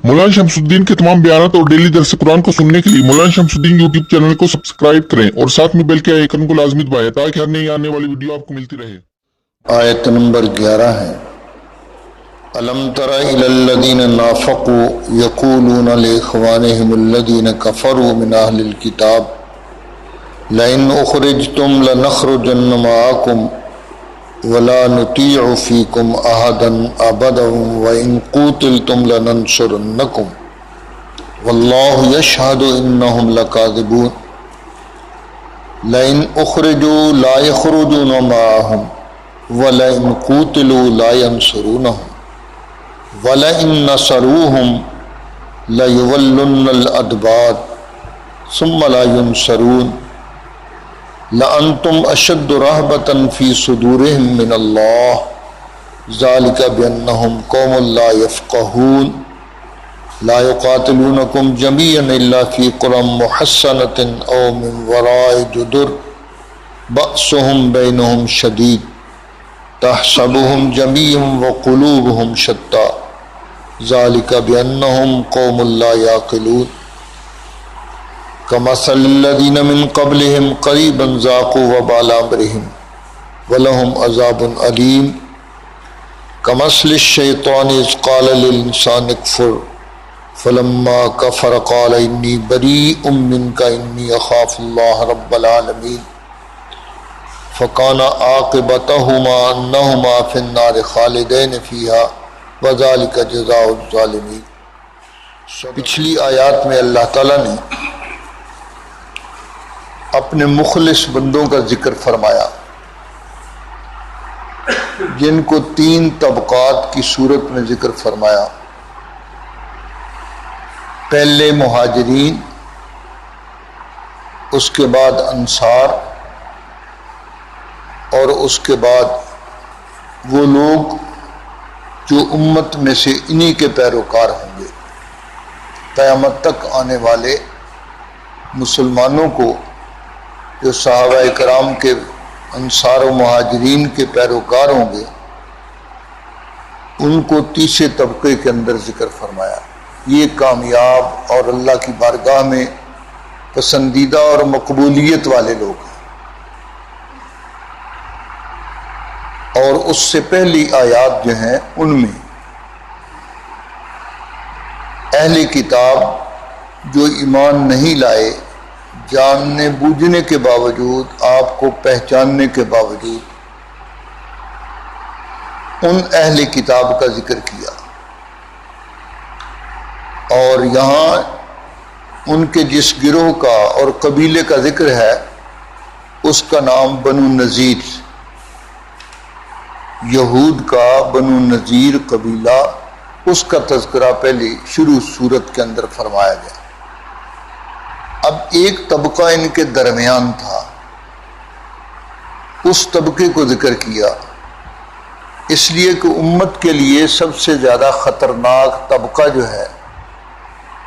مولانا شمسالدین کے تمام بیانات اور ڈیلی درس قرآن کو سننے کے لیے مولانا شمسالدین یوٹیوب چینل کو سبسکرائب کریں اور ساتھ میں بیل کے آئیکن کو لازمی دبائیں تاکہ ہر نئی آنے والی ویڈیو آپ کو ملتی رہے۔ آیت نمبر 11 ہے الم تر الی الذین نافقوا یقولون لاخوانهم الذین کفروا من اہل الکتاب لئن اخرجتم لنخرجن معکم ولا نطیع فیکم احدا ابدا وان قوتلتم لننصرنکم واللہ یشہد انہم لکاذبون لئن اخرجوا لا یخرجون معهم وَلَئِن قُوتِلُوا لَا يَنْصُرُونَهُمْ وَلَئِن نَصَرُوهُمْ لَيُوَلُّنَّ الْأَدْبَارَ ثُمَّ لَا يُنْصَرُونَ لَأَنْتُمْ أَشَدُّ رَهْبَةً فِي صُدُورِهِمْ مِنَ اللَّهِ ذَلِكَ بِأَنَّهُمْ قَوْمٌ لَا يَفْقَهُونَ لَا يُقَاتِلُونَكُمْ جَمِيعًا إِلَّا فِي قُرًى مُحَصَّنَةٍ أَوْ مِنْ وَرَاءِ جُدُرٍ بَأْسُهُمْ بَيْنَهُمْ شَدِيدٌ تحسبهم جميعا وقلوبهم شتى ذلك بأنهم قوم لا يعقلون كمثل الذين من قبلهم قريبا ذاقوا وبال أمرهم ولهم عذاب أليم كمثل الشيطان إذ قال للإنسان اكفر فلما كفر قال إني بريء منك إني أخاف الله رب العالمين فَكَانَ عَاقِبَتَهُمَا أَنَّهُمَا فِي النَّارِ خَالِدَيْنِ فِيهَا وَذَلِكَ جَزَاءُ الظَّالِمِينَ۔ پچھلی آیات میں اللہ تعالیٰ نے اپنے مخلص بندوں کا ذکر فرمایا جن کو 3 طبقات کی صورت میں ذکر فرمایا۔ پہلے مہاجرین، اس کے بعد انصار، اور اس کے بعد وہ لوگ جو امت میں سے انہی کے پیروکار ہوں گے۔ قیامت تک آنے والے مسلمانوں کو جو صحابہ کرام کے انصار و مہاجرین کے پیروکار ہوں گے ان کو تیسرے طبقے کے اندر ذکر فرمایا۔ یہ کامیاب اور اللہ کی بارگاہ میں پسندیدہ اور مقبولیت والے لوگ ہیں۔ اور اس سے پہلی آیات جو ہیں ان میں اہل کتاب جو ایمان نہیں لائے، جاننے بوجھنے کے باوجود، آپ کو پہچاننے کے باوجود، ان اہل کتاب کا ذکر کیا۔ اور یہاں ان کے جس گروہ کا اور قبیلے کا ذکر ہے اس کا نام بنو نذیر، یہود کا بنو نذیر قبیلہ، اس کا تذکرہ پہلی شروع صورت کے اندر فرمایا گیا۔ اب ایک طبقہ ان کے درمیان تھا، اس طبقے کو ذکر کیا اس لیے کہ امت کے لیے سب سے زیادہ خطرناک طبقہ جو ہے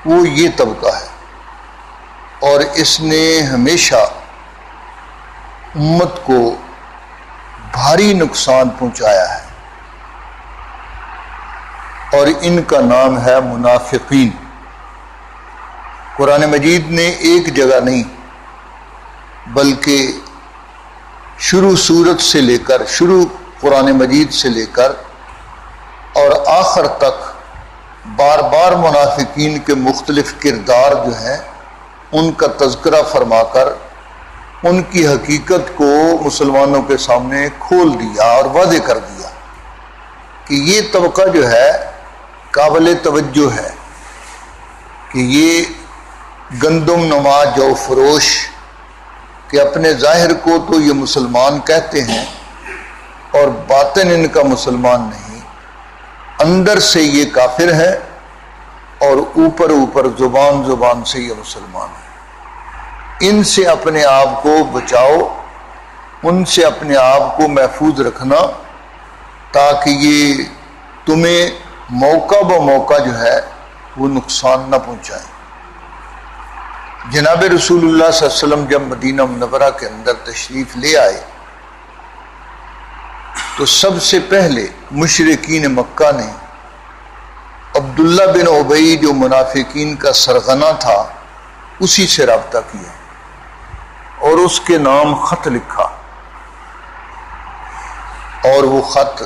وہ یہ طبقہ ہے، اور اس نے ہمیشہ امت کو بھاری نقصان پہنچایا ہے، اور ان کا نام ہے منافقین۔ قرآن مجید نے ایک جگہ نہیں بلکہ شروع صورت سے لے کر، شروع قرآن مجید سے لے کر اور آخر تک بار بار منافقین کے مختلف کردار جو ہیں ان کا تذکرہ فرما کر ان کی حقیقت کو مسلمانوں کے سامنے کھول دیا اور واضح کر دیا کہ یہ طبقہ جو ہے قابل توجہ ہے، کہ یہ گندم نما جو فروش کہ اپنے ظاہر کو تو یہ مسلمان کہتے ہیں اور باطن ان کا مسلمان نہیں، اندر سے یہ کافر ہے اور اوپر زبان سے یہ مسلمان ہے۔ ان سے اپنے آپ کو بچاؤ، ان سے اپنے آپ کو محفوظ رکھنا تاکہ یہ تمہیں موقع بہ موقع جو ہے وہ نقصان نہ پہنچائیں۔ جناب رسول اللہ صلی اللہ علیہ وسلم جب مدینہ منورہ کے اندر تشریف لے آئے تو سب سے پہلے مشرکین مکہ نے عبداللہ بن ابی جو منافقین کا سرغنہ تھا اسی سے رابطہ کیا اور اس کے نام خط لکھا، اور وہ خط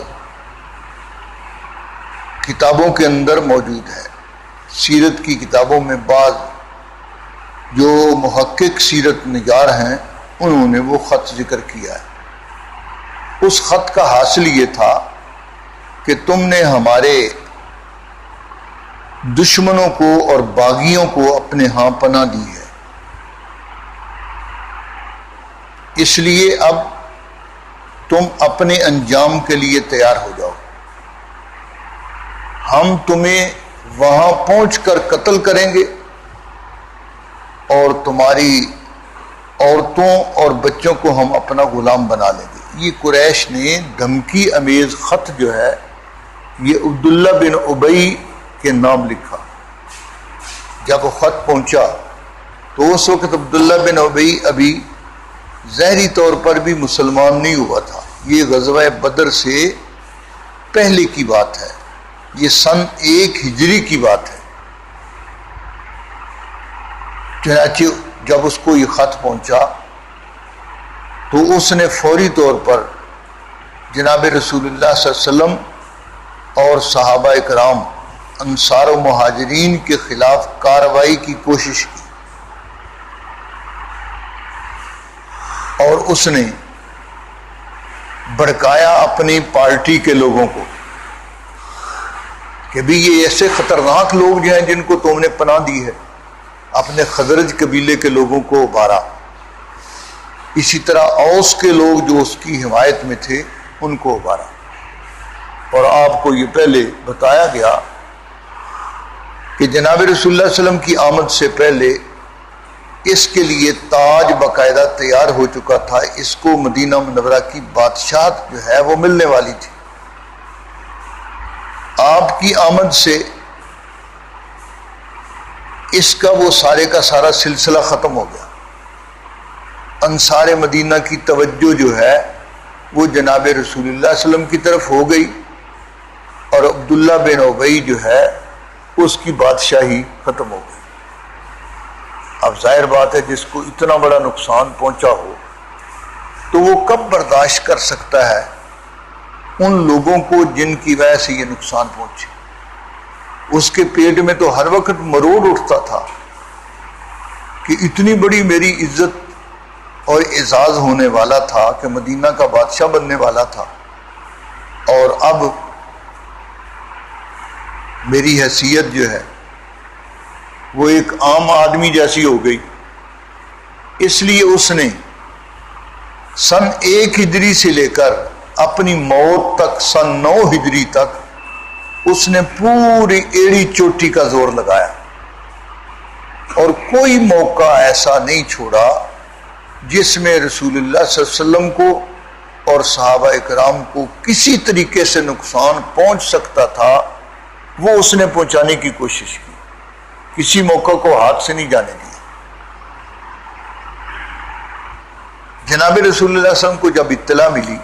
کتابوں کے اندر موجود ہے۔ سیرت کی کتابوں میں بعض جو محقق سیرت نگار ہیں انہوں نے وہ خط ذکر کیا ہے۔ اس خط کا حاصل یہ تھا کہ تم نے ہمارے دشمنوں کو اور باغیوں کو اپنے ہاں پناہ دی ہے، اس لیے اب تم اپنے انجام کے لیے تیار ہو جاؤ، ہم تمہیں وہاں پہنچ کر قتل کریں گے اور تمہاری عورتوں اور بچوں کو ہم اپنا غلام بنا لیں گے۔ یہ قریش نے دھمکی امیز خط جو ہے یہ عبداللہ بن ابی کے نام لکھا۔ جب وہ خط پہنچا تو اس وقت عبداللہ بن ابی ابھی ظاہری طور پر بھی مسلمان نہیں ہوا تھا۔ یہ غزوہ بدر سے پہلے کی بات ہے، یہ سن 1 ہجری کی بات ہے۔ چنانچہ جب اس کو یہ خط پہنچا تو اس نے فوری طور پر جناب رسول اللہ صلی اللہ علیہ وسلم اور صحابہ اکرام انصار و مہاجرین کے خلاف کارروائی کی کوشش کی، اور اس نے بھڑکایا اپنی پارٹی کے لوگوں کو کہ بھی یہ ایسے خطرناک لوگ جو ہیں جن کو تم نے پناہ دی ہے۔ اپنے خزرج قبیلے کے لوگوں کو ابھارا، اسی طرح اوس کے لوگ جو اس کی حمایت میں تھے ان کو ابھارا، اور آپ کو یہ پہلے بتایا گیا کہ جناب رسول اللہ علیہ وسلم کی آمد سے پہلے اس کے لیے تاج باقاعدہ تیار ہو چکا تھا، اس کو مدینہ منورہ کی بادشاہت جو ہے وہ ملنے والی تھی۔ آپ کی آمد سے اس کا وہ سارے کا سارا سلسلہ ختم ہو گیا۔ انصار مدینہ کی توجہ جو ہے وہ جناب رسول اللہ صلی اللہ علیہ وسلم کی طرف ہو گئی، اور عبداللہ بن ابی جو ہے اس کی بادشاہی ختم ہو گئی۔ اب ظاہر بات ہے جس کو اتنا بڑا نقصان پہنچا ہو تو وہ کب برداشت کر سکتا ہے ان لوگوں کو جن کی وجہ سے یہ نقصان پہنچے۔ اس کے پیٹ میں تو ہر وقت مروڑ اٹھتا تھا کہ اتنی بڑی میری عزت اور اعزاز ہونے والا تھا کہ مدینہ کا بادشاہ بننے والا تھا، اور اب میری حیثیت جو ہے وہ ایک عام آدمی جیسی ہو گئی۔ اس لیے اس نے سن 1 ہجری سے لے کر اپنی موت تک سن 9 ہجری تک اس نے پوری ایڑی چوٹی کا زور لگایا، اور کوئی موقع ایسا نہیں چھوڑا جس میں رسول اللہ صلی اللہ علیہ وسلم کو اور صحابہ اکرام کو کسی طریقے سے نقصان پہنچ سکتا تھا وہ اس نے پہنچانے کی کوشش کی، کسی موقع کو ہاتھ سے نہیں جانے دیا۔ جناب رسول اللہ صلی اللہ علیہ وسلم کو جب اطلاع ملی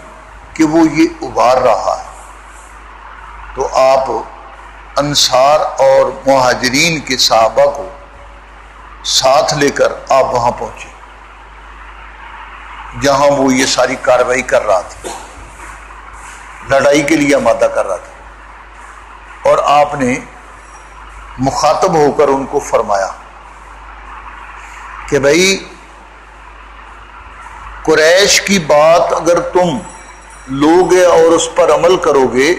کہ وہ یہ ابھار رہا ہے تو آپ انصار اور مہاجرین کے صحابہ کو ساتھ لے کر آپ وہاں پہنچے جہاں وہ یہ ساری کارروائی کر رہا تھا، لڑائی کے لیے آمادہ کر رہا تھا، اور آپ نے مخاطب ہو کر ان کو فرمایا کہ بھائی قریش کی بات اگر تم لوگے اور اس پر عمل کرو گے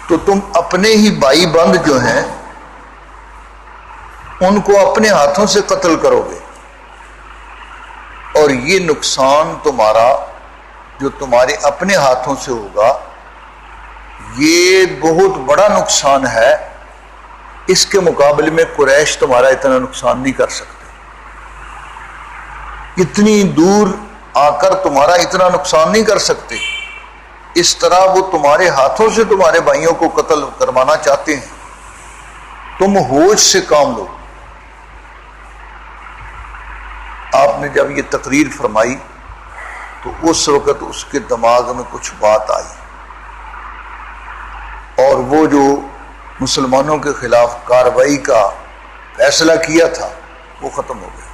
تو تم اپنے ہی بھائی بند جو ہیں ان کو اپنے ہاتھوں سے قتل کرو گے، اور یہ نقصان تمہارا جو تمہارے اپنے ہاتھوں سے ہوگا یہ بہت بڑا نقصان ہے، اس کے مقابلے میں قریش تمہارا اتنا نقصان نہیں کر سکتے، اتنی دور آ کر تمہارا اتنا نقصان نہیں کر سکتے، اس طرح وہ تمہارے ہاتھوں سے تمہارے بھائیوں کو قتل کروانا چاہتے ہیں، تم ہوش سے کام لو۔ آپ نے جب یہ تقریر فرمائی تو اس وقت اس کے دماغ میں کچھ بات آئی، اور وہ جو مسلمانوں کے خلاف کارروائی کا فیصلہ کیا تھا وہ ختم ہو گیا۔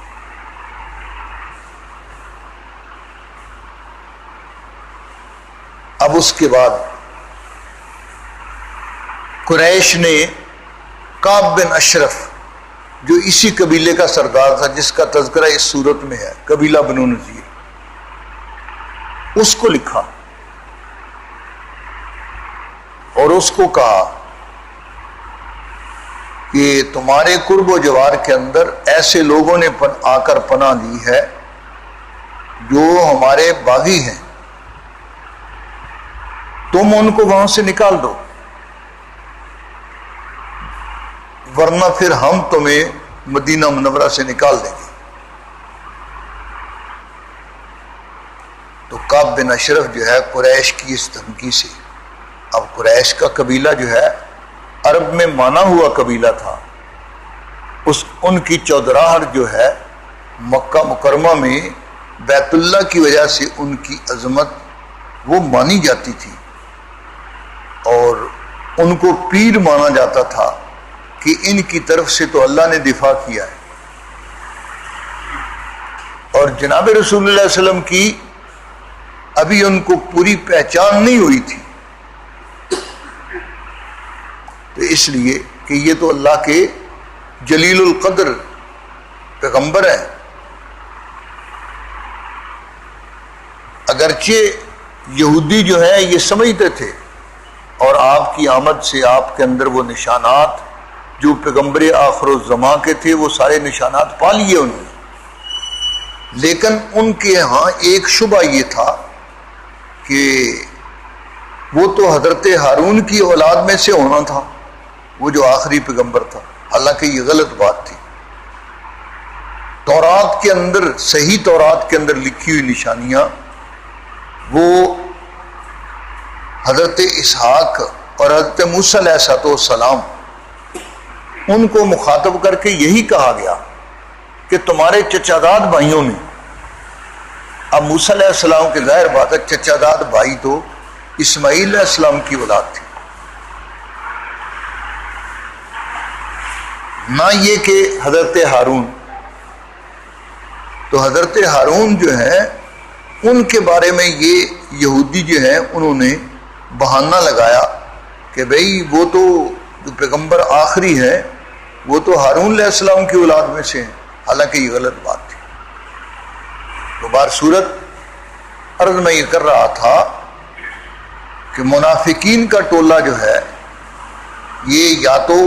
اب اس کے بعد قریش نے کعب بن اشرف جو اسی قبیلے کا سردار تھا جس کا تذکرہ اس صورت میں ہے، قبیلہ بنو نذیر، اس کو لکھا اور اس کو کہا کہ تمہارے قرب و جوار کے اندر ایسے لوگوں نے آ کر پناہ لی ہے جو ہمارے باغی ہیں، تم ان کو وہاں سے نکال دو ورنہ پھر ہم تمہیں مدینہ منورہ سے نکال دیں گے۔ تو کعب بن اشرف جو ہے قریش کی اس دھمکی سے، اب قریش کا قبیلہ جو ہے عرب میں مانا ہوا قبیلہ تھا، ان کی چودراہٹ جو ہے مکہ مکرمہ میں بیت اللہ کی وجہ سے ان کی عظمت وہ مانی جاتی تھی اور ان کو پیر مانا جاتا تھا کہ ان کی طرف سے تو اللہ نے دفاع کیا ہے، اور جناب رسول اللہ علیہ وسلم کی ابھی ان کو پوری پہچان نہیں ہوئی تھی، تو اس لیے کہ یہ تو اللہ کے جلیل القدر پیغمبر ہیں۔ اگرچہ یہودی جو ہے یہ سمجھتے تھے اور آپ کی آمد سے آپ کے اندر وہ نشانات جو پیغمبر آخر الزمان کے تھے وہ سارے نشانات پا لیے انہوں نے، لیکن ان کے ہاں ایک شبہ یہ تھا کہ وہ تو حضرت ہارون کی اولاد میں سے ہونا تھا، وہ جو آخری پیغمبر تھا، حالانکہ یہ غلط بات تھی۔ تورات کے اندر، صحیح تورات کے اندر لکھی ہوئی نشانیاں وہ حضرت اسحاق اور حضرت موسیٰ علیہ السلام ان کو مخاطب کر کے یہی کہا گیا کہ تمہارے چچاداد بھائیوں میں، اب موسیٰ علیہ السلام کے ظاہر بات ہے چچاداد بھائی تو اسماعیل علیہ السلام کی اولاد تھی، نہ یہ کہ حضرت ہارون۔ تو حضرت ہارون جو ہے ان کے بارے میں یہ یہودی جو ہے انہوں نے بہانہ لگایا کہ بھئی وہ تو جو پیغمبر آخری ہے وہ تو ہارون علیہ السلام کی اولاد میں سے ہیں، حالانکہ یہ غلط بات تھی۔ تو بار صورت عرض میں یہ کر رہا تھا کہ منافقین کا ٹولہ جو ہے یہ یا تو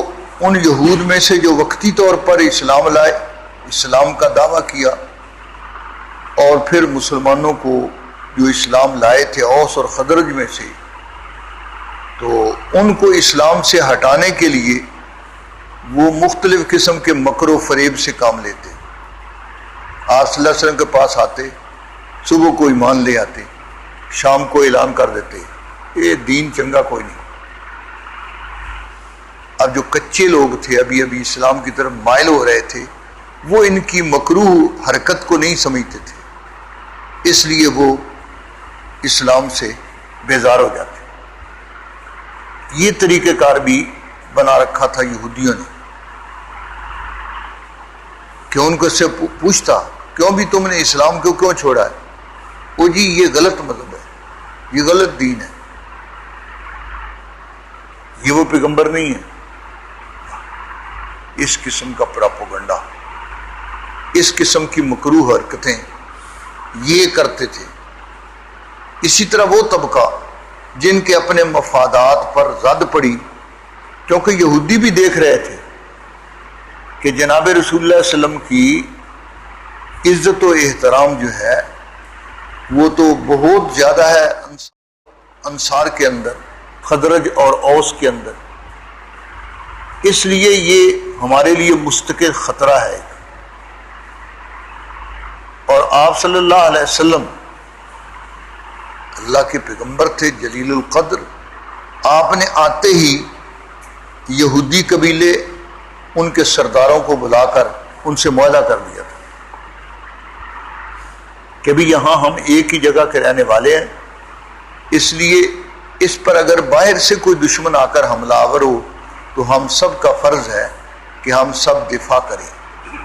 ان یہود میں سے جو وقتی طور پر اسلام لائے، اسلام کا دعویٰ کیا، اور پھر مسلمانوں کو جو اسلام لائے تھے اوس اور خزرج میں سے، تو ان کو اسلام سے ہٹانے کے لیے وہ مختلف قسم کے مکر و فریب سے کام لیتے۔ آپ صلی اللہ علیہ وسلم کے پاس آتے، صبح کو ایمان لے آتے، شام کو اعلان کر دیتے یہ دین چنگا کوئی نہیں۔ اب جو کچے لوگ تھے ابھی اسلام کی طرف مائل ہو رہے تھے وہ ان کی مکروہ حرکت کو نہیں سمجھتے تھے، اس لیے وہ اسلام سے بیزار ہو جاتے۔ یہ طریقہ کار بھی بنا رکھا تھا یہودیوں نے کہ ان کو سے پوچھتا کیوں بھی تم نے اسلام کو کیوں چھوڑا ہے؟ وہ جی یہ غلط مذہب ہے، یہ غلط دین ہے، یہ وہ پیغمبر نہیں ہے۔ اس قسم کا پراپوگنڈا، اس قسم کی مکروہ حرکتیں یہ کرتے تھے۔ اسی طرح وہ طبقہ جن کے اپنے مفادات پر زد پڑی، کیونکہ یہودی بھی دیکھ رہے تھے کہ جناب رسول اللہ علیہ وسلم کی عزت و احترام جو ہے وہ تو بہت زیادہ ہے انصار کے اندر، خزرج اور اوس کے اندر، اس لیے یہ ہمارے لیے مستقل خطرہ ہے۔ اور آپ صلی اللہ علیہ وسلم اللہ کے پیغمبر تھے جلیل القدر، آپ نے آتے ہی یہودی قبیلے ان کے سرداروں کو بلا کر ان سے معاہدہ کر دیا تھا کہ بھی یہاں ہم ایک ہی جگہ کے رہنے والے ہیں، اس لیے اس پر اگر باہر سے کوئی دشمن آ کر حملہ آور ہو تو ہم سب کا فرض ہے کہ ہم سب دفاع کریں،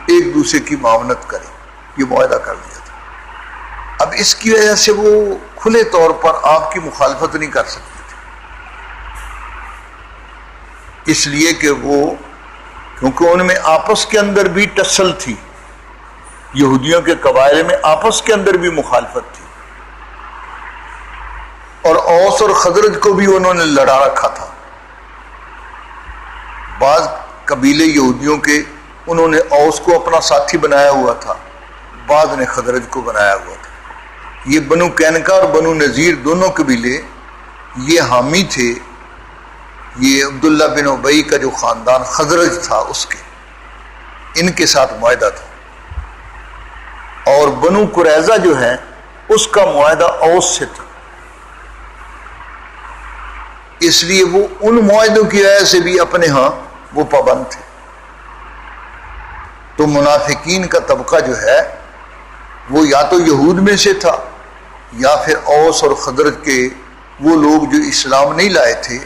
ایک دوسرے کی معاونت کریں۔ یہ معاہدہ کر دیا تھا۔ اب اس کی وجہ سے وہ کھلے طور پر آپ کی مخالفت نہیں کر سکتے تھے، اس لیے کہ وہ کیونکہ ان میں آپس کے اندر بھی ٹسل تھی، یہودیوں کے قبائل میں آپس کے اندر بھی مخالفت تھی، اور اوس اور خزرج کو بھی انہوں نے لڑا رکھا تھا۔ بعض قبیلے یہودیوں کے انہوں نے اوس کو اپنا ساتھی بنایا ہوا تھا، بعض نے خزرج کو بنایا ہوا تھا۔ یہ بنو قینقاع اور بنو نذیر دونوں قبیلے یہ حامی تھے، یہ عبداللہ بن ابی کا جو خاندان خزرج تھا اس کے، ان کے ساتھ معاہدہ تھا، اور بنو قریظہ جو ہے اس کا معاہدہ اوس سے تھا، اس لیے وہ ان معاہدوں کی وجہ سے بھی اپنے ہاں وہ پابند تھے۔ تو منافقین کا طبقہ جو ہے وہ یا تو یہود میں سے تھا یا پھر اوس اور خزرج کے وہ لوگ جو اسلام نہیں لائے تھے،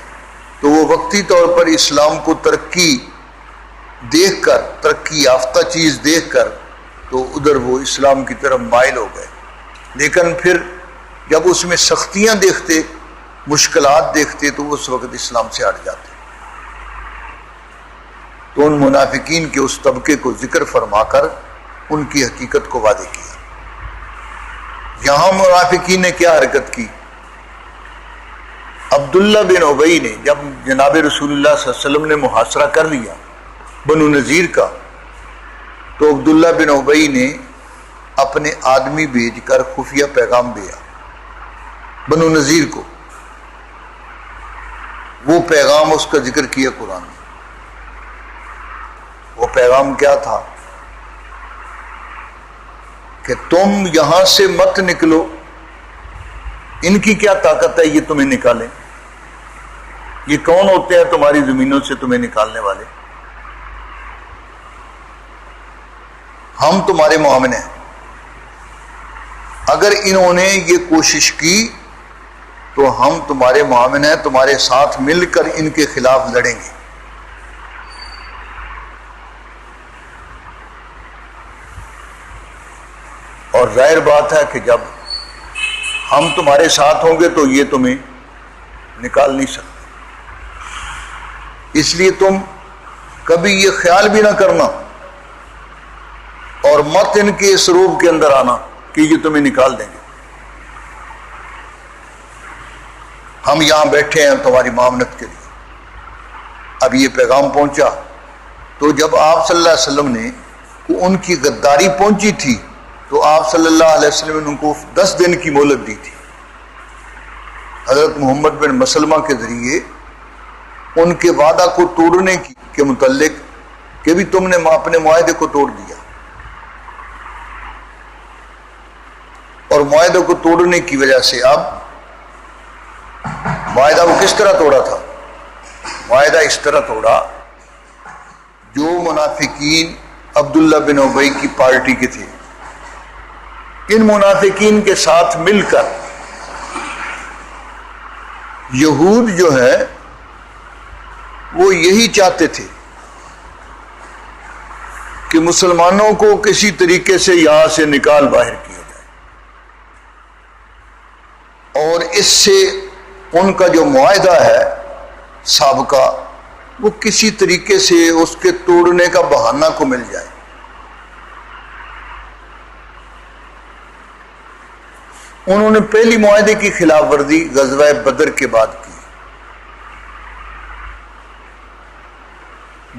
تو وہ وقتی طور پر اسلام کو ترقی دیکھ کر، ترقی یافتہ چیز دیکھ کر تو ادھر وہ اسلام کی طرف مائل ہو گئے، لیکن پھر جب اس میں سختیاں دیکھتے، مشکلات دیکھتے، تو اس وقت اسلام سے ہٹ جاتے۔ تو ان منافقین کے اس طبقے کو ذکر فرما کر ان کی حقیقت کو واضح کیا۔ یہاں منافقین نے کیا حرکت کی؟ عبداللہ بن ابی نے جب جناب رسول اللہ صلی اللہ علیہ وسلم نے محاصرہ کر لیا بنو نذیر کا، تو عبداللہ بن ابی نے اپنے آدمی بھیج کر خفیہ پیغام دیا بنو نذیر کو۔ وہ پیغام اس کا ذکر کیا قرآن میں۔ وہ پیغام کیا تھا کہ تم یہاں سے مت نکلو، ان کی کیا طاقت ہے یہ تمہیں نکالیں؟ یہ کون ہوتے ہیں تمہاری زمینوں سے تمہیں نکالنے والے؟ ہم تمہارے معاون ہیں، اگر انہوں نے یہ کوشش کی تو ہم تمہارے معاون ہیں، تمہارے ساتھ مل کر ان کے خلاف لڑیں گے۔ اور ظاہر بات ہے کہ جب ہم تمہارے ساتھ ہوں گے تو یہ تمہیں نکال نہیں سکتے، اس لیے تم کبھی یہ خیال بھی نہ کرنا اور مت ان کے اس روب کے اندر آنا کہ یہ تمہیں نکال دیں گے۔ ہم یہاں بیٹھے ہیں تمہاری معاونت کے لیے۔ اب یہ پیغام پہنچا، تو جب آپ صلی اللہ علیہ وسلم نے ان کی غداری پہنچی تھی تو آپ صلی اللہ علیہ وسلم نے ان کو 10 دن کی مہلت دی تھی، حضرت محمد بن مسلمہ کے ذریعے ان کے وعدہ کو توڑنے کے متعلق کہ بھی تم نے اپنے معاہدے کو توڑ دیا، اور معاہدے کو توڑنے کی وجہ سے اب معاہدہ وہ کس طرح توڑا تھا؟ معاہدہ اس طرح توڑا، جو منافقین عبداللہ بن ابی کی پارٹی کے تھے، ان منافقین کے ساتھ مل کر یہود جو ہے وہ یہی چاہتے تھے کہ مسلمانوں کو کسی طریقے سے یہاں سے نکال باہر کیا جائے، اور اس سے ان کا جو معاہدہ ہے سابقہ وہ کسی طریقے سے اس کے توڑنے کا بہانہ کو مل جائے۔ انہوں نے پہلی معاہدے کی خلاف ورزی غزوہ بدر کے بعد کی،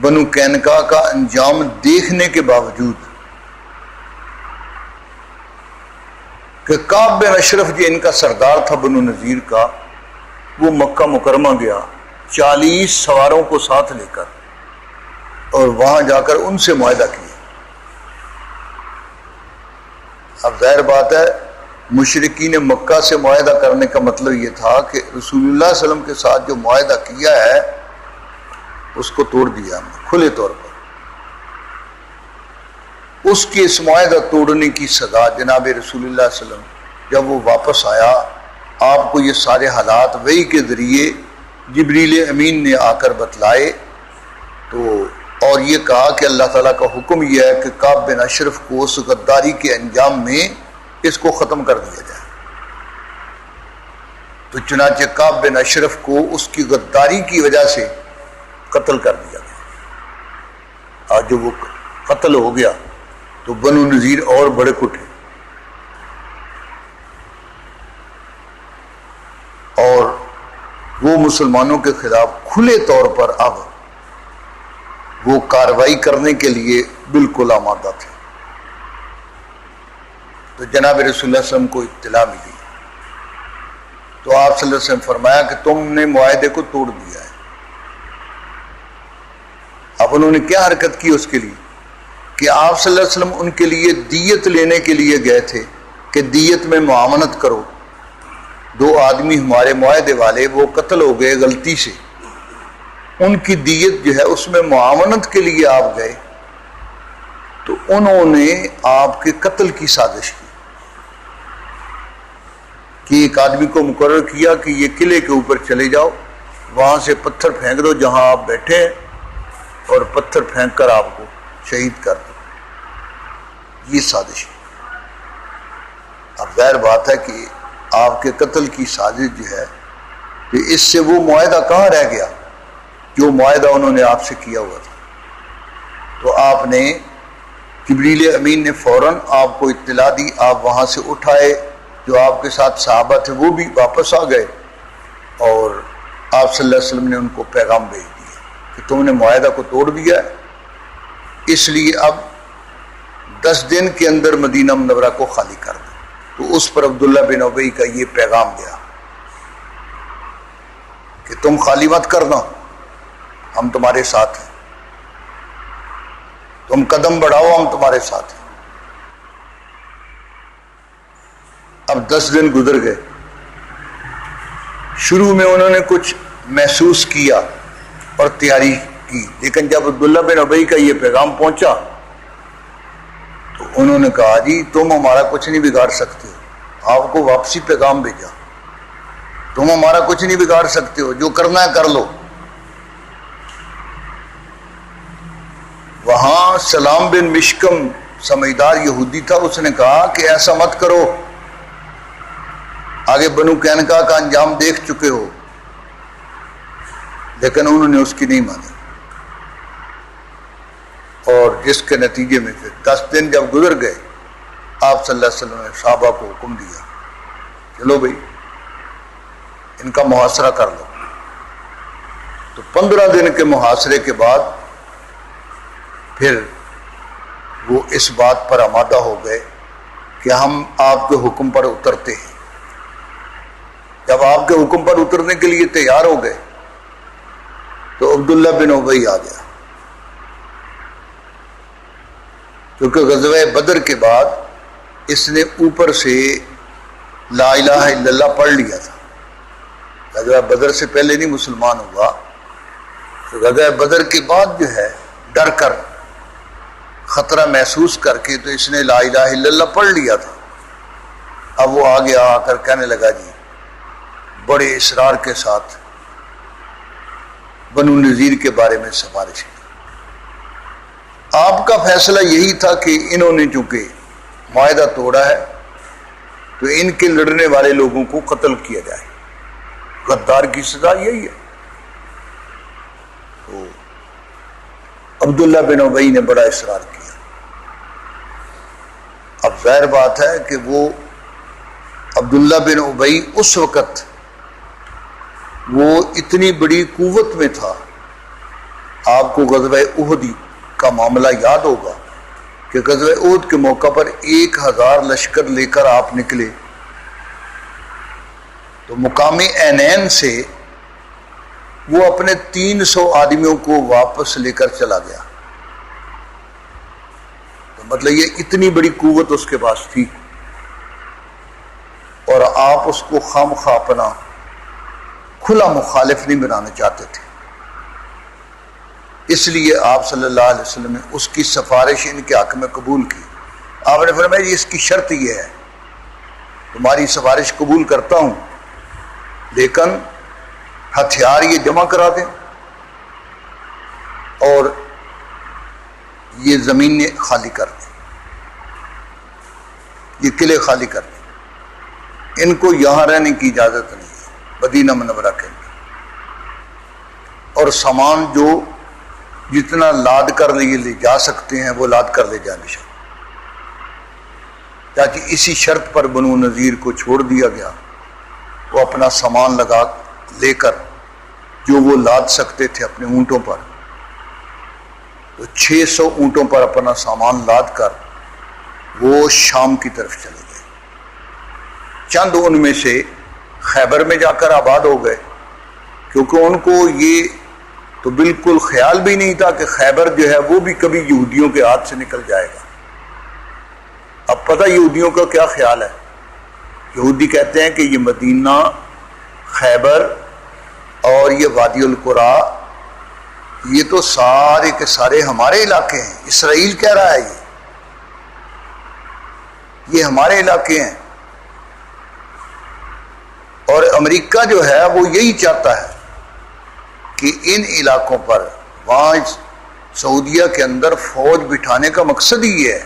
بنو قینقاع کا انجام دیکھنے کے باوجود کہ کعب بن اشرف جو ان کا سردار تھا بنو نذیر کا، وہ مکہ مکرمہ گیا 40 سواروں کو ساتھ لے کر، اور وہاں جا کر ان سے معاہدہ کیا۔ اب ظاہر بات ہے مشرکین مکہ سے معاہدہ کرنے کا مطلب یہ تھا کہ رسول اللہ صلی اللہ علیہ وسلم کے ساتھ جو معاہدہ کیا ہے اس کو توڑ دیا ہم نے کھلے طور پر۔ اس کے اس معاہدہ توڑنے کی سزا جناب رسول اللہ صلی اللہ علیہ وسلم جب وہ واپس آیا، آپ کو یہ سارے حالات وحی کے ذریعے جبریل امین نے آ کر بتلائے تو اور یہ کہا کہ اللہ تعالیٰ کا حکم یہ ہے کہ کعب بن اشرف کو اس غداری کے انجام میں اس کو ختم کر دیا جائے۔ تو چنانچہ کعب بن اشرف کو اس کی غداری کی وجہ سے قتل کر دیا گیا۔ آج جب وہ قتل ہو گیا تو بنو نذیر اور بڑک اٹھے اور وہ مسلمانوں کے خلاف کھلے طور پر اب وہ کارروائی کرنے کے لیے بالکل آمادہ تھے۔ تو جناب رسول اللہ صلی اللہ علیہ وسلم کو اطلاع ملی تو آپ صلی اللہ علیہ وسلم فرمایا کہ تم نے معاہدے کو توڑ دیا ہے۔ اب انہوں نے کیا حرکت کی اس کے لیے کہ آپ صلی اللہ علیہ وسلم ان کے لیے دیت لینے کے لیے گئے تھے کہ دیت میں معاونت کرو، دو آدمی ہمارے معاہدے والے وہ قتل ہو گئے غلطی سے، ان کی دیت جو ہے اس میں معاونت کے لیے آپ گئے، تو انہوں نے آپ کے قتل کی سازش کی کہ ایک آدمی کو مقرر کیا کہ یہ قلعے کے اوپر چلے جاؤ، وہاں سے پتھر پھینک دو جہاں آپ بیٹھے ہیں اور پتھر پھینک کر آپ کو شہید کر دو۔ یہ سازش ہے۔ اب ظاہر بات ہے کہ آپ کے قتل کی سازش جو ہے کہ اس سے وہ معاہدہ کہاں رہ گیا جو معاہدہ انہوں نے آپ سے کیا ہوا تھا۔ تو آپ نے جبریل امین نے فوراً آپ کو اطلاع دی، آپ وہاں سے اٹھائے، جو آپ کے ساتھ صحابہ تھے وہ بھی واپس آ گئے اور آپ صلی اللہ علیہ وسلم نے ان کو پیغام بھیج دیا کہ تم نے معاہدہ کو توڑ دیا ہے، اس لیے اب 10 دن کے اندر مدینہ منورہ کو خالی کر دو۔ تو اس پر عبداللہ بن ابی کا یہ پیغام گیا کہ تم خالی مت کرنا، ہم تمہارے ساتھ ہیں، تم قدم بڑھاؤ، ہم تمہارے ساتھ ہیں۔ اب 10 دن گزر گئے، شروع میں انہوں نے کچھ محسوس کیا اور تیاری کی، لیکن جب عبداللہ بن ابی کا یہ پیغام پہنچا تو انہوں نے کہا جی تم ہمارا کچھ نہیں بگاڑ سکتے ہو، آپ کو واپسی پیغام بھیجا، تم ہمارا کچھ نہیں بگاڑ سکتے ہو، جو کرنا ہے کر لو۔ وہاں سلام بن مشکم سمجھدار یہودی تھا، اس نے کہا کہ ایسا مت کرو، آگے بنو قینقاع کا انجام دیکھ چکے ہو، لیکن انہوں نے اس کی نہیں مانی، اور جس کے نتیجے میں پھر 10 دن جب گزر گئے آپ صلی اللہ علیہ وسلم نے صحابہ کو حکم دیا چلو بھائی ان کا محاصرہ کر لو۔ تو 15 دن کے محاصرے کے بعد پھر وہ اس بات پر آمادہ ہو گئے کہ ہم آپ کے حکم پر اترتے ہیں۔ جب آپ کے حکم پر اترنے کے لیے تیار ہو گئے تو عبداللہ بن ابی آ گیا، کیونکہ غزوہ بدر کے بعد اس نے اوپر سے لا الہ الا اللہ پڑھ لیا تھا، غزوہ بدر سے پہلے نہیں مسلمان ہوا، تو غزوہ بدر کے بعد جو ہے ڈر کر خطرہ محسوس کر کے تو اس نے لا الہ الا اللہ پڑھ لیا تھا۔ اب وہ آگے آ کر کہنے لگا جی بڑے اصرار کے ساتھ بنو نذیر کے بارے میں سفارش کی۔ آپ کا فیصلہ یہی تھا کہ انہوں نے چونکہ معاہدہ توڑا ہے تو ان کے لڑنے والے لوگوں کو قتل کیا جائے، غدار کی سزا یہی ہے۔ تو عبداللہ بن ابی نے بڑا اصرار کیا۔ اب ظاہر بات ہے کہ وہ عبداللہ بن ابی اس وقت وہ اتنی بڑی قوت میں تھا، آپ کو غزوہ احد کا معاملہ یاد ہوگا کہ غزوہ احد کے موقع پر 1000 لشکر لے کر آپ نکلے، تو مقام عینین سے وہ اپنے 300 آدمیوں کو واپس لے کر چلا گیا۔ تو مطلب یہ اتنی بڑی قوت اس کے پاس تھی، اور آپ اس کو خام خواہ اپنا کھلا مخالف نہیں بنانا چاہتے تھے، اس لیے آپ صلی اللہ علیہ وسلم نے اس کی سفارش ان کے حق میں قبول کی۔ آپ نے فرمایا اس کی شرط یہ ہے تمہاری سفارش قبول کرتا ہوں لیکن ہتھیار یہ جمع کرا دیں۔ اور یہ زمینیں خالی کر دیں، یہ قلعے خالی کر دیں، ان کو یہاں رہنے کی اجازت نہیں ہے مدینہ منورہ کے اندر، اور سامان جو جتنا لاد کر لے جا سکتے ہیں وہ لاد کر لے جائیں بے شک۔ چاچی اسی شرط پر بنو نذیر کو چھوڑ دیا گیا، وہ اپنا سامان لگا لے کر جو وہ لاد سکتے تھے اپنے اونٹوں پر، تو 600 اونٹوں پر اپنا سامان لاد کر وہ شام کی طرف چلے گئے۔ چند ان میں سے خیبر میں جا کر آباد ہو گئے، کیونکہ ان کو یہ تو بالکل خیال بھی نہیں تھا کہ خیبر جو ہے وہ بھی کبھی یہودیوں کے ہاتھ سے نکل جائے گا۔ اب پتہ یہودیوں کا کیا خیال ہے، یہودی کہتے ہیں کہ یہ مدینہ، خیبر اور یہ وادی القرا یہ تو سارے کے سارے ہمارے علاقے ہیں، اسرائیل کہہ رہا ہے یہ ہمارے علاقے ہیں، اور امریکہ جو ہے وہ یہی چاہتا ہے کہ ان علاقوں پر وہاں سعودیہ کے اندر فوج بٹھانے کا مقصد ہی ہے،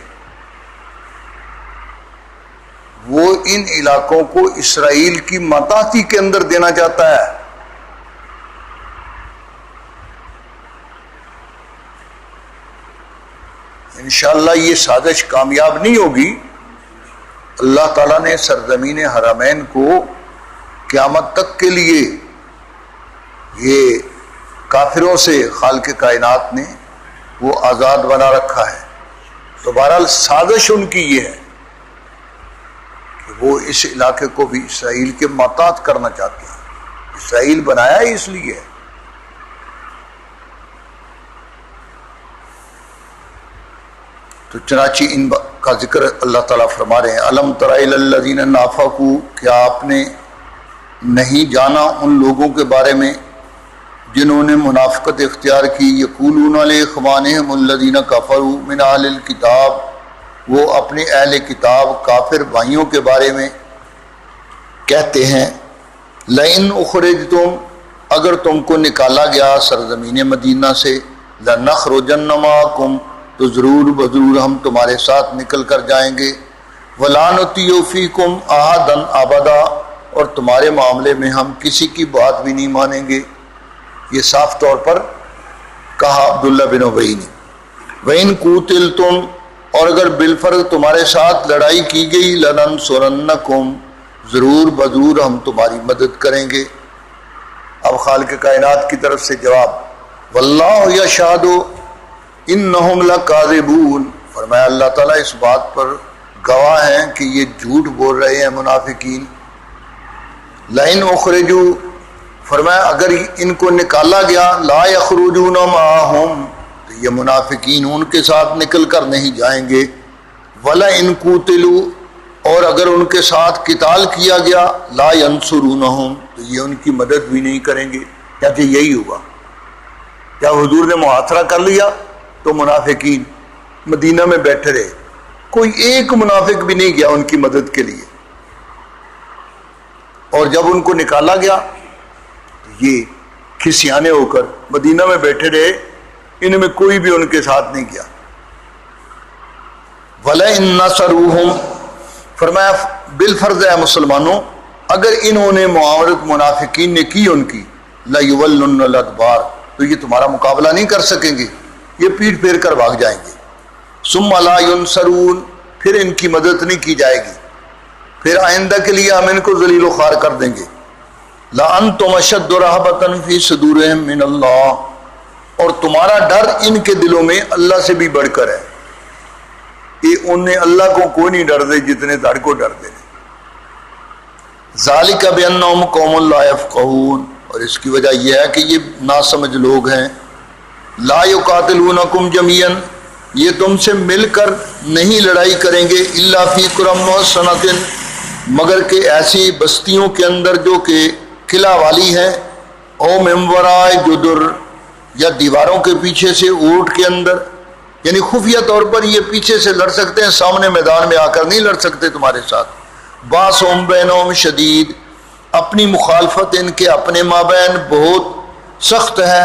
وہ ان علاقوں کو اسرائیل کی ماتحتی کے اندر دینا چاہتا ہے۔ انشاءاللہ یہ سازش کامیاب نہیں ہوگی۔ اللہ تعالیٰ نے سرزمین حرمین کو قیامت تک کے لیے یہ کافروں سے خالق کائنات نے وہ آزاد بنا رکھا ہے، تو بہرحال سازش ان کی یہ ہے کہ وہ اس علاقے کو بھی اسرائیل کے ماتحت کرنا چاہتے ہیں۔ اسرائیل بنایا ہی اس لیے ہے۔ تو چنانچہ ان کا ذکر اللہ تعالیٰ فرما رہے ہیں، الم تر الی الذین نافقوا، کیا آپ نے نہیں جانا ان لوگوں کے بارے میں جنہوں نے منافقت اختیار کی، یقولون لاخوانہم الذین کفروا من اہل الکتاب، وہ اپنے اہل کتاب کافر بھائیوں کے بارے میں کہتے ہیں، لئن اخرجتم، اگر تم کو نکالا گیا سرزمین مدینہ سے، لنخرجن معکم، تو ضرور بضرور ہم تمہارے ساتھ نکل کر جائیں گے، ولا نطیع فیکم احدا ابدا، اور تمہارے معاملے میں ہم کسی کی بات بھی نہیں مانیں گے۔ یہ صاف طور پر کہا عبداللہ بن ابی نے۔ وَإِن قُوتِلْتُمْ، اور اگر بالفرض تمہارے ساتھ لڑائی کی گئی، لَنَنْصُرَنَّكُمْ، ضرور بضرور ہم تمہاری مدد کریں گے۔ اب خالق کائنات کی طرف سے جواب، وَاللَّهُ يَشْهَدُ إِنَّهُمْ لَكَاذِبُونَ، فرمایا اللہ تعالیٰ اس بات پر گواہ ہیں کہ یہ جھوٹ بول رہے ہیں منافقین۔ لَئِنْ أُخْرِجُوا، فرمایا اگر ان کو نکالا گیا، لا يخرجون معهم، تو یہ منافقین ان کے ساتھ نکل کر نہیں جائیں گے، ولا ان قتلوا، اور اگر ان کے ساتھ قتال کیا گیا، لا ينصرونهم، تو یہ ان کی مدد بھی نہیں کریں گے۔ کہتے یہی ہوا، کیا حضور نے محاصرہ کر لیا تو منافقین مدینہ میں بیٹھے رہے، کوئی ایک منافق بھی نہیں گیا ان کی مدد کے لیے، اور جب ان کو نکالا گیا یہ کھسیانے ہو کر مدینہ میں بیٹھے رہے، ان میں کوئی بھی ان کے ساتھ نہیں گیا۔ وَلَئِن نَصَرُوهُمْ، فرمایا بالفرض ہے مسلمانوں اگر انہوں نے معاورت منافقین نے کی ان کی، لَيُوَلُّنَّ الْأَدْبَارَ، تو یہ تمہارا مقابلہ نہیں کر سکیں گے، یہ پیٹ پھیر کر بھاگ جائیں گے۔ ثُمَّ لَا يُنصَرُونَ، پھر ان کی مدد نہیں کی جائے گی، پھر آئندہ کے لیے ہم ان کو ذلیل و خوار کر دیں گے۔ لَأَنْتُمْ أَشَدُّ رَهْبَةً فِي صُدُورِهِمْ مِنَ اللَّهِ، اور تمہارا ڈر ان کے دلوں میں اللہ سے بھی بڑھ کر ہے، یہ انہیں اللہ کو کوئی نہیں ڈر دے جتنے تڑ کو ڈر دے۔ ذَلِكَ بِأَنَّهُمْ قَوْمٌ لَا يَفْقَهُونَ، اور اس کی وجہ یہ ہے کہ یہ ناسمجھ لوگ ہیں۔ لَا يُقَاتِلُونَكُمْ جَمِيعًا، یہ تم سے مل کر نہیں لڑائی کریں گے، إِلَّا فِي قُرًى مُحْصَنَةٍ، مگر کہ ایسی بستیوں کے اندر جو کہ قلعہ والی ہیں، او مِن وَرَاءِ جُدُرٍ، یا دیواروں کے پیچھے سے اونٹ کے اندر، یعنی خفیہ طور پر یہ پیچھے سے لڑ سکتے ہیں، سامنے میدان میں آ کر نہیں لڑ سکتے تمہارے ساتھ۔ بَأْسُهُمْ بَيْنَهُمْ شَدِيدٌ، اپنی مخالفت ان کے اپنے مابین بہت سخت ہے۔